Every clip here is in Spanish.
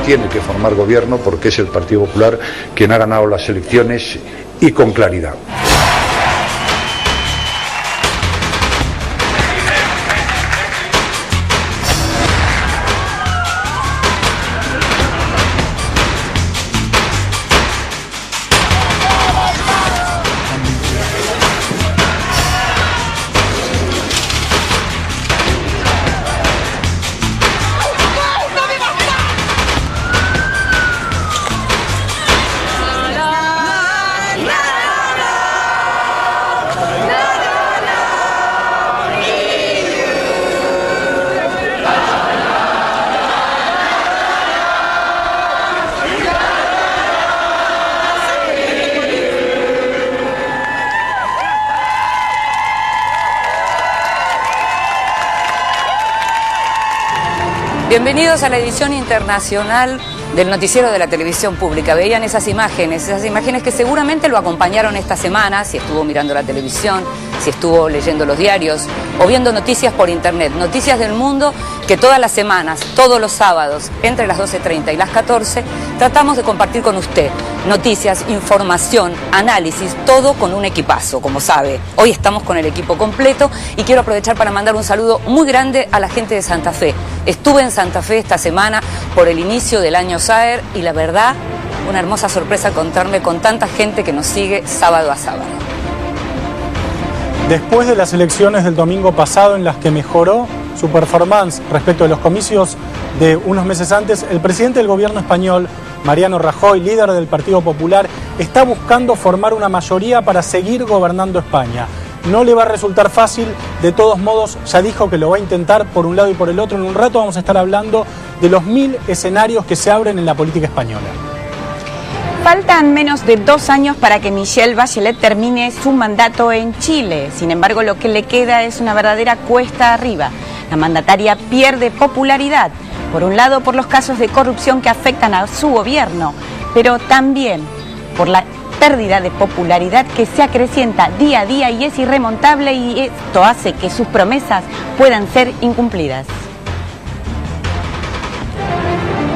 tiene que formar gobierno porque es el Partido Popular quien ha ganado las elecciones y con claridad. Bienvenidos a la edición internacional del noticiero de la televisión pública. Veían esas imágenes que seguramente lo acompañaron esta semana, si estuvo mirando la televisión, si estuvo leyendo los diarios o viendo noticias por internet, noticias del mundo que todas las semanas, todos los sábados, entre las 12:30 y las 14, tratamos de compartir con usted noticias, información, análisis, todo con un equipazo, como sabe. Hoy estamos con el equipo completo y quiero aprovechar para mandar un saludo muy grande a la gente de Santa Fe. Estuve en Santa Fe esta semana por el inicio del año Saer y la verdad, una hermosa sorpresa encontrarme con tanta gente que nos sigue sábado a sábado. Después de las elecciones del domingo pasado en las que mejoró su performance respecto de los comicios de unos meses antes, el presidente del gobierno español, Mariano Rajoy, líder del Partido Popular, está buscando formar una mayoría para seguir gobernando España. No le va a resultar fácil, de todos modos ya dijo que lo va a intentar por un lado y por el otro. En un rato vamos a estar hablando de los 1000 escenarios que se abren en la política española. Faltan menos de 2 años para que Michelle Bachelet termine su mandato en Chile. Sin embargo, lo que le queda es una verdadera cuesta arriba. La mandataria pierde popularidad, por un lado por los casos de corrupción que afectan a su gobierno, pero también por la pérdida de popularidad que se acrecienta día a día y es irremontable, y esto hace que sus promesas puedan ser incumplidas.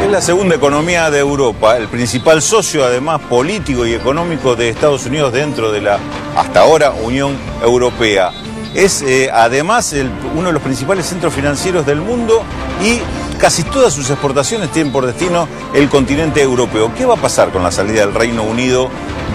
Es la segunda economía de Europa, el principal socio además político y económico de Estados Unidos dentro de la, hasta ahora, Unión Europea. Es además uno de los principales centros financieros del mundo y casi todas sus exportaciones tienen por destino el continente europeo. ¿Qué va a pasar con la salida del Reino Unido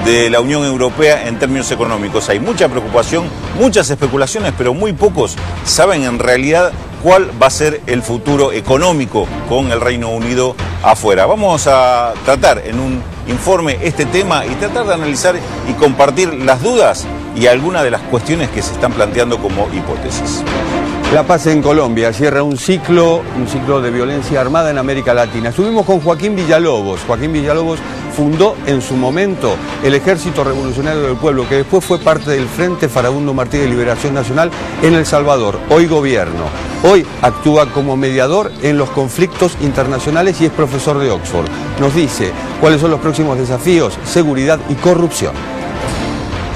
de la Unión Europea en términos económicos? Hay mucha preocupación, muchas especulaciones, pero muy pocos saben en realidad cuál va a ser el futuro económico con el Reino Unido afuera. Vamos a tratar en un informe este tema y tratar de analizar y compartir las dudas y algunas de las cuestiones que se están planteando como hipótesis. La paz en Colombia cierra un ciclo de violencia armada en América Latina. Estuvimos con Joaquín Villalobos. Joaquín Villalobos fundó en su momento el Ejército Revolucionario del Pueblo, que después fue parte del Frente Farabundo Martí de Liberación Nacional en El Salvador, hoy gobierno. Hoy actúa como mediador en los conflictos internacionales y es profesor de Oxford. Nos dice cuáles son los próximos desafíos, seguridad y corrupción.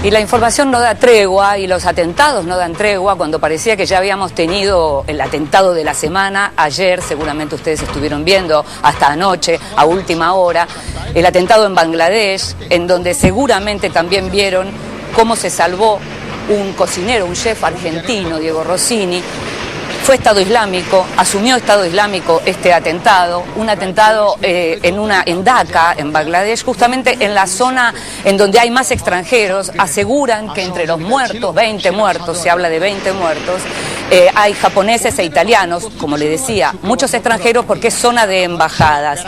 Y la información no da tregua y los atentados no dan tregua cuando parecía que ya habíamos tenido el atentado de la semana. Ayer, seguramente ustedes estuvieron viendo, hasta anoche, a última hora, el atentado en Bangladesh, en donde seguramente también vieron cómo se salvó un cocinero, un chef argentino, Diego Rossini. Fue Estado Islámico, asumió Estado Islámico este atentado, un atentado en Dhaka, en Bangladesh, justamente en la zona en donde hay más extranjeros. Aseguran que entre los muertos, 20 muertos, se habla de 20 muertos, hay japoneses e italianos, como le decía, muchos extranjeros porque es zona de embajadas.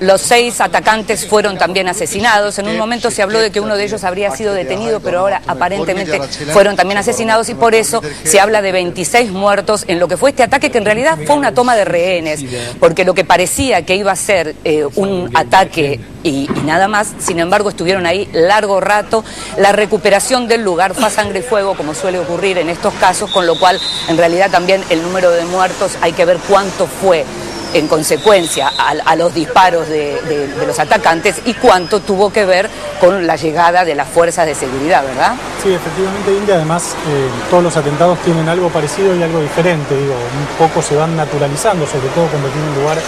Los 6 atacantes fueron también asesinados. En un momento se habló de que uno de ellos habría sido detenido, pero ahora aparentemente fueron también asesinados y por eso se habla de 26 muertos en lo que fue este ataque, que en realidad fue una toma de rehenes, porque lo que parecía que iba a ser un ataque y nada más, sin embargo estuvieron ahí largo rato. La recuperación del lugar fue a sangre y fuego, como suele ocurrir en estos casos, con lo cual en realidad también el número de muertos hay que ver cuánto fue en consecuencia a los disparos de los atacantes y cuánto tuvo que ver con la llegada de las fuerzas de seguridad, ¿verdad? Sí, efectivamente, India. Además, todos los atentados tienen algo parecido y algo diferente. Digo, un poco se van naturalizando, sobre todo cuando tienen lugar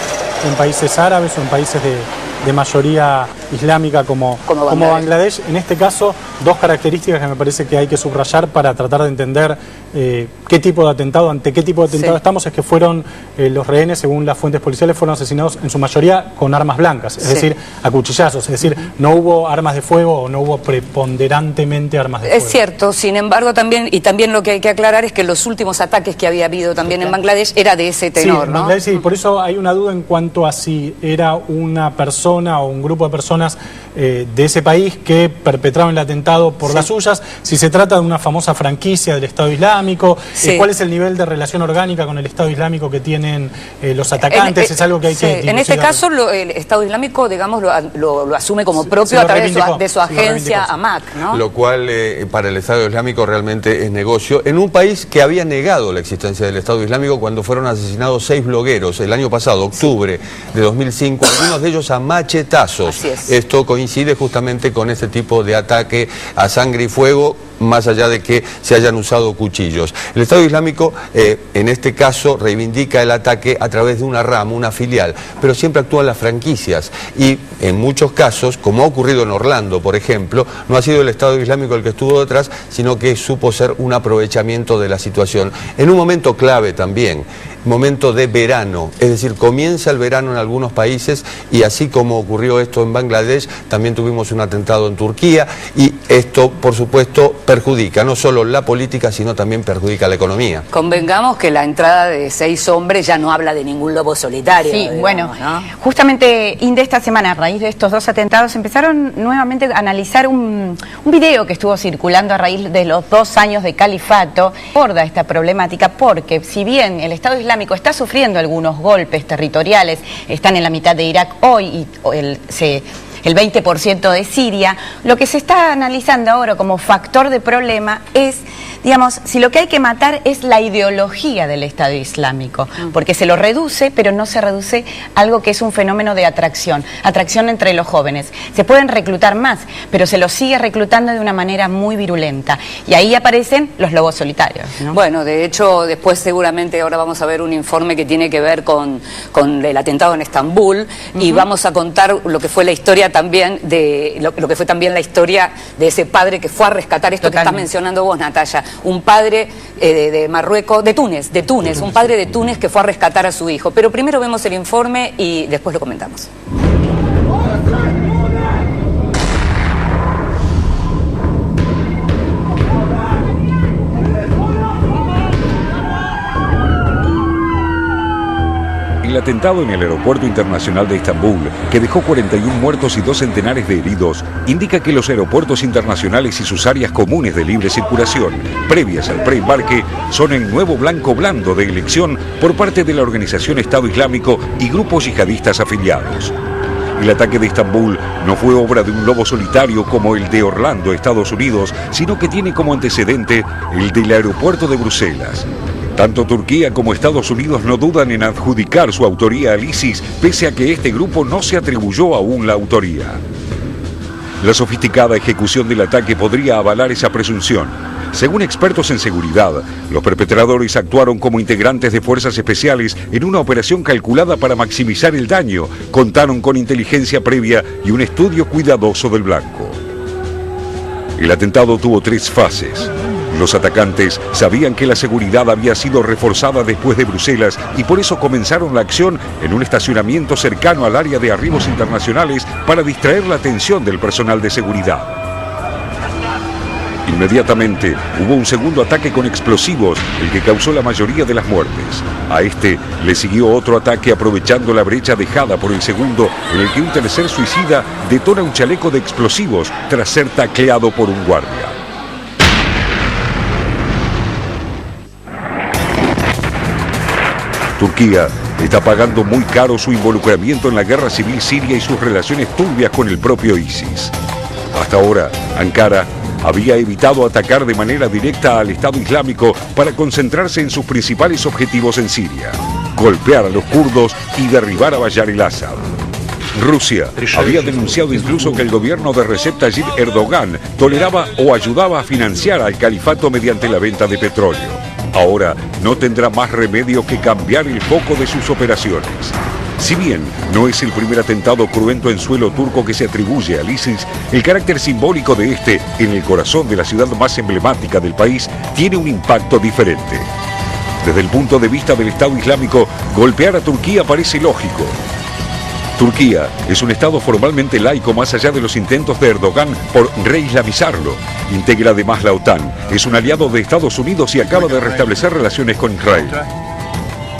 en países árabes o en países de mayoría islámica como Bangladesh. En este caso, dos características que me parece que hay que subrayar para tratar de entender qué tipo de atentado, ante qué tipo de atentado estamos, es que fueron los rehenes, según las fuentes policiales, fueron asesinados en su mayoría con armas blancas, es decir, a cuchillazos, es decir, no hubo armas de fuego o no hubo preponderantemente armas de fuego. Es cierto, sin embargo también lo que hay que aclarar es que los últimos ataques que había habido también en Bangladesh era de ese tenor, sí, ¿no? Bangladesh, sí, por eso hay una duda en cuanto a si era una persona o un grupo de personas de ese país que perpetraron el atentado por las suyas, si se trata de una famosa franquicia del Estado Islámico, cuál es el nivel de relación orgánica con el Estado Islámico que tienen los atacantes, es algo que hay que dilucidar. En este caso el Estado Islámico, digamos, lo asume como propio a través de su agencia AMAC, ¿no? Lo cual para el Estado Islámico realmente es negocio, en un país que había negado la existencia del Estado Islámico cuando fueron asesinados 6 blogueros el año pasado, octubre de 2005, algunos de ellos a machetazos. Así es. Esto coincide justamente con este tipo de ataque a sangre y fuego, más allá de que se hayan usado cuchillos. El Estado Islámico, en este caso, reivindica el ataque a través de una rama, una filial, pero siempre actúan las franquicias y en muchos casos, como ha ocurrido en Orlando, por ejemplo, no ha sido el Estado Islámico el que estuvo detrás, sino que supo ser un aprovechamiento de la situación. En un momento clave también, momento de verano, es decir, comienza el verano en algunos países y así como ocurrió esto en Bangladesh, también tuvimos un atentado en Turquía y esto, por supuesto, perjudica no solo la política, sino también perjudica la economía. Convengamos que la entrada de 6 hombres ya no habla de ningún lobo solitario. Sí, digamos, bueno, ¿no? Justamente Inde esta semana, a raíz de estos 2 atentados, empezaron nuevamente a analizar un video que estuvo circulando a raíz de los 2 años de califato. Aborda esta problemática porque si bien el Estado Islámico está sufriendo algunos golpes territoriales, están en la mitad de Irak hoy y el 20% de Siria, lo que se está analizando ahora como factor de problema es, digamos, si lo que hay que matar es la ideología del Estado Islámico, porque se lo reduce, pero no se reduce algo que es un fenómeno de atracción entre los jóvenes. Se pueden reclutar más, pero se los sigue reclutando de una manera muy virulenta, y ahí aparecen los lobos solitarios, ¿no? Bueno, de hecho, después seguramente ahora vamos a ver un informe que tiene que ver con el atentado en Estambul, y vamos a contar lo que fue la historia también de lo que fue también la historia de ese padre que fue a rescatar esto que estás mencionando vos, Natalia, un padre de Marruecos, de Túnez, un padre de Túnez que fue a rescatar a su hijo. Pero primero vemos el informe y después lo comentamos. El atentado en el aeropuerto internacional de Estambul, que dejó 41 muertos y 2 centenares de heridos, indica que los aeropuertos internacionales y sus áreas comunes de libre circulación, previas al preembarque, son el nuevo blanco blando de elección por parte de la organización Estado Islámico y grupos yihadistas afiliados. El ataque de Estambul no fue obra de un lobo solitario como el de Orlando, Estados Unidos, sino que tiene como antecedente el del aeropuerto de Bruselas. Tanto Turquía como Estados Unidos no dudan en adjudicar su autoría al ISIS, pese a que este grupo no se atribuyó aún la autoría. La sofisticada ejecución del ataque podría avalar esa presunción. Según expertos en seguridad, los perpetradores actuaron como integrantes de fuerzas especiales en una operación calculada para maximizar el daño. Contaron con inteligencia previa y un estudio cuidadoso del blanco. El atentado tuvo 3 fases. Los atacantes sabían que la seguridad había sido reforzada después de Bruselas y por eso comenzaron la acción en un estacionamiento cercano al área de arribos internacionales para distraer la atención del personal de seguridad. Inmediatamente hubo un segundo ataque con explosivos, el que causó la mayoría de las muertes. A este le siguió otro ataque aprovechando la brecha dejada por el segundo, en el que un tercer suicida detona un chaleco de explosivos tras ser tacleado por un guardia. Turquía está pagando muy caro su involucramiento en la guerra civil siria y sus relaciones turbias con el propio ISIS. Hasta ahora, Ankara había evitado atacar de manera directa al Estado Islámico para concentrarse en sus principales objetivos en Siria: golpear a los kurdos y derribar a Bashar al-Assad. Rusia había denunciado incluso que el gobierno de Recep Tayyip Erdogan toleraba o ayudaba a financiar al califato mediante la venta de petróleo. Ahora no tendrá más remedio que cambiar el foco de sus operaciones. Si bien no es el primer atentado cruento en suelo turco que se atribuye al ISIS, el carácter simbólico de este, en el corazón de la ciudad más emblemática del país, tiene un impacto diferente. Desde el punto de vista del Estado Islámico, golpear a Turquía parece lógico. Turquía es un Estado formalmente laico más allá de los intentos de Erdogan por reislamizarlo. Integra además la OTAN, es un aliado de Estados Unidos y acaba de restablecer relaciones con Israel.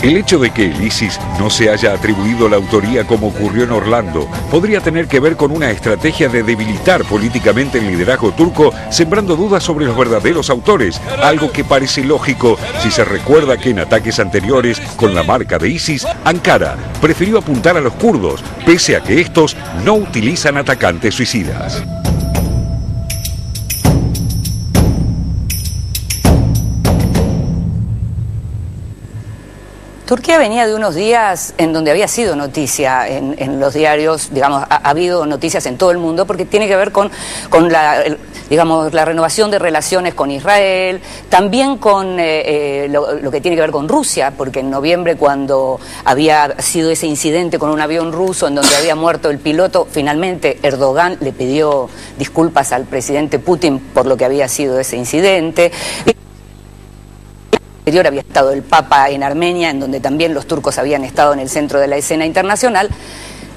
El hecho de que el ISIS no se haya atribuido la autoría como ocurrió en Orlando podría tener que ver con una estrategia de debilitar políticamente el liderazgo turco, sembrando dudas sobre los verdaderos autores, algo que parece lógico si se recuerda que en ataques anteriores con la marca de ISIS, Ankara prefirió apuntar a los kurdos, pese a que estos no utilizan atacantes suicidas. Turquía venía de unos días en donde había sido noticia en los diarios, digamos, ha habido noticias en todo el mundo, porque tiene que ver con la renovación de relaciones con Israel, también con lo que tiene que ver con Rusia, porque en noviembre, cuando había sido ese incidente con un avión ruso en donde había muerto el piloto, finalmente Erdogan le pidió disculpas al presidente Putin por lo que había sido ese incidente. Había estado el Papa en Armenia, en donde también los turcos habían estado en el centro de la escena internacional.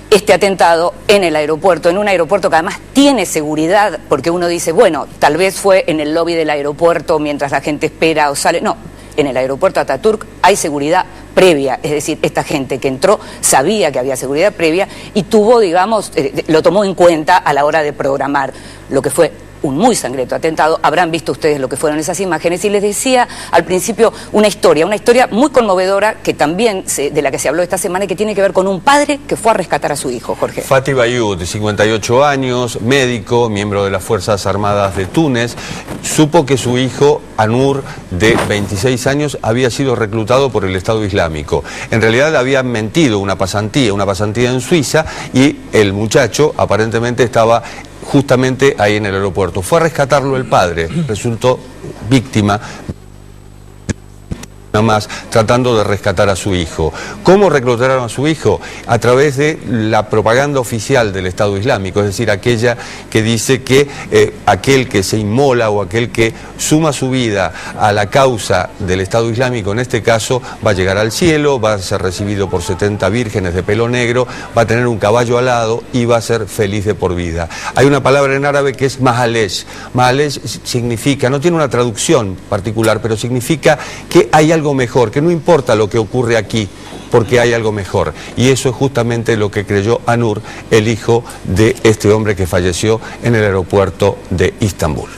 Este atentado en el aeropuerto, en un aeropuerto que además tiene seguridad, porque uno dice, bueno, tal vez fue en el lobby del aeropuerto mientras la gente espera o sale. No, en el aeropuerto Ataturk hay seguridad previa, es decir, esta gente que entró sabía que había seguridad previa y tuvo, digamos, lo tomó en cuenta a la hora de programar lo que fue un muy sangriento atentado. Habrán visto ustedes lo que fueron esas imágenes, y les decía al principio una historia muy conmovedora que también de la que se habló esta semana y que tiene que ver con un padre que fue a rescatar a su hijo, Jorge. Fatih Bayud, de 58 años, médico, miembro de las Fuerzas Armadas de Túnez, supo que su hijo, Anur, de 26 años, había sido reclutado por el Estado Islámico. En realidad habían mentido una pasantía en Suiza, y el muchacho aparentemente estaba justamente ahí en el aeropuerto. Fue a rescatarlo el padre, resultó víctima, nada más, tratando de rescatar a su hijo. ¿Cómo reclutaron a su hijo? A través de la propaganda oficial del Estado Islámico, es decir, aquella que dice que aquel que se inmola o aquel que suma su vida a la causa del Estado Islámico, en este caso, va a llegar al cielo, va a ser recibido por 70 vírgenes de pelo negro, va a tener un caballo alado y va a ser feliz de por vida. Hay una palabra en árabe que es mahalesh. Mahalesh significa, no tiene una traducción particular, pero significa que hay algo mejor, que no importa lo que ocurre aquí, porque hay algo mejor. Y eso es justamente lo que creyó Anur, el hijo de este hombre que falleció en el aeropuerto de Istambul.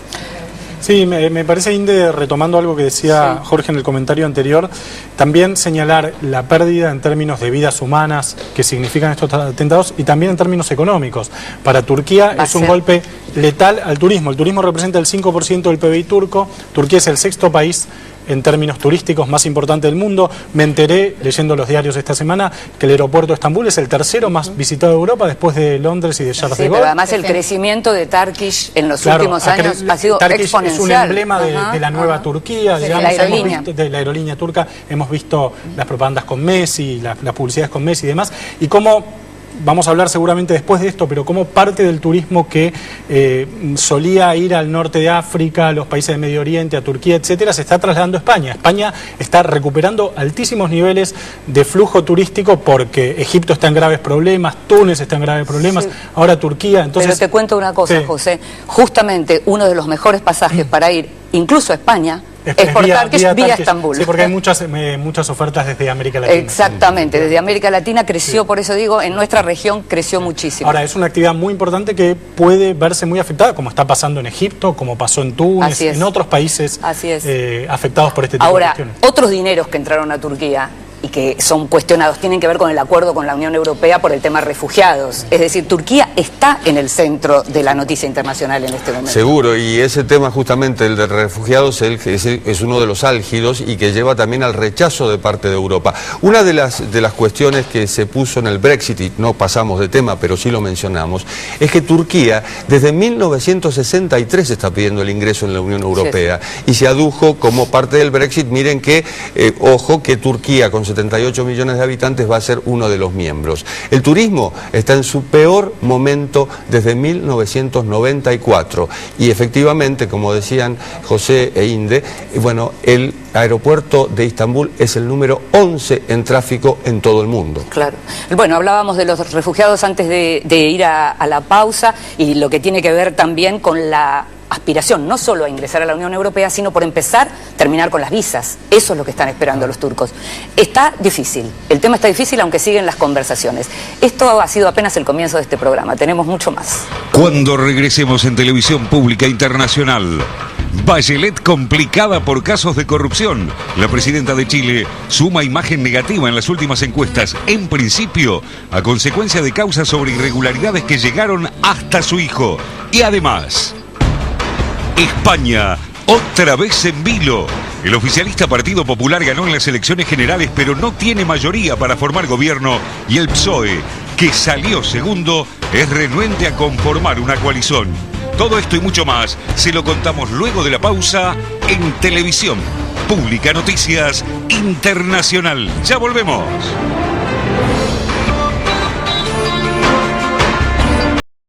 Sí, me parece, Inde, retomando algo que decía Jorge en el comentario anterior, también señalar la pérdida en términos de vidas humanas que significan estos atentados y también en términos económicos. Para Turquía es un golpe letal al turismo. El turismo representa el 5% del PBI turco. Turquía es el sexto país en términos turísticos más importante del mundo. Me enteré, leyendo los diarios esta semana, que el aeropuerto de Estambul es el tercero más visitado de Europa después de Londres y de Charles de Gaulle. Pero además el crecimiento de Turkish en los últimos años ha sido exponencial. Es un emblema de la nueva Turquía, digamos, de la aerolínea turca. Hemos visto las propagandas con Messi, las publicidades con Messi y demás, y cómo, vamos a hablar seguramente después de esto, pero como parte del turismo que solía ir al norte de África, a los países de Medio Oriente, a Turquía, etcétera, se está trasladando a España. España está recuperando altísimos niveles de flujo turístico porque Egipto está en graves problemas, Túnez está en graves problemas, ahora Turquía. Entonces, pero te cuento una cosa, José, justamente uno de los mejores pasajes para ir, incluso a España, es por Turkish vía Estambul. Sí, porque hay muchas ofertas desde América Latina. Exactamente, desde América Latina creció, por eso digo, en nuestra región creció muchísimo. Ahora, es una actividad muy importante que puede verse muy afectada, como está pasando en Egipto, como pasó en Túnez, en otros países afectados por este tipo de cuestiones. Ahora, otros dineros que entraron a Turquía y que son cuestionados tienen que ver con el acuerdo con la Unión Europea por el tema refugiados. Es decir, Turquía está en el centro de la noticia internacional en este momento. Seguro, y ese tema justamente, el de refugiados, es uno de los álgidos y que lleva también al rechazo de parte de Europa. Una de las cuestiones que se puso en el Brexit, y no pasamos de tema, pero sí lo mencionamos, es que Turquía desde 1963 está pidiendo el ingreso en la Unión Europea y se adujo como parte del Brexit. Miren que, ojo, que Turquía con 78 millones de habitantes va a ser uno de los miembros. El turismo está en su peor momento desde 1994 y efectivamente, como decían José e Inde, bueno, el aeropuerto de Istambul es el número 11 en tráfico en todo el mundo. Claro. Bueno, hablábamos de los refugiados antes de ir a la pausa y lo que tiene que ver también con la aspiración, no solo a ingresar a la Unión Europea, sino por empezar, terminar con las visas. Eso es lo que están esperando los turcos. Está difícil, el tema está difícil, aunque siguen las conversaciones. Esto ha sido apenas el comienzo de este programa, tenemos mucho más. Cuando regresemos en Televisión Pública Internacional, Bachelet complicada por casos de corrupción. La presidenta de Chile suma imagen negativa en las últimas encuestas, en principio, a consecuencia de causas sobre irregularidades que llegaron hasta su hijo. Y además, España, otra vez en vilo. El oficialista Partido Popular ganó en las elecciones generales, pero no tiene mayoría para formar gobierno, y el PSOE, que salió segundo, es renuente a conformar una coalición. Todo esto y mucho más se lo contamos luego de la pausa en Televisión Pública Noticias Internacional. Ya volvemos.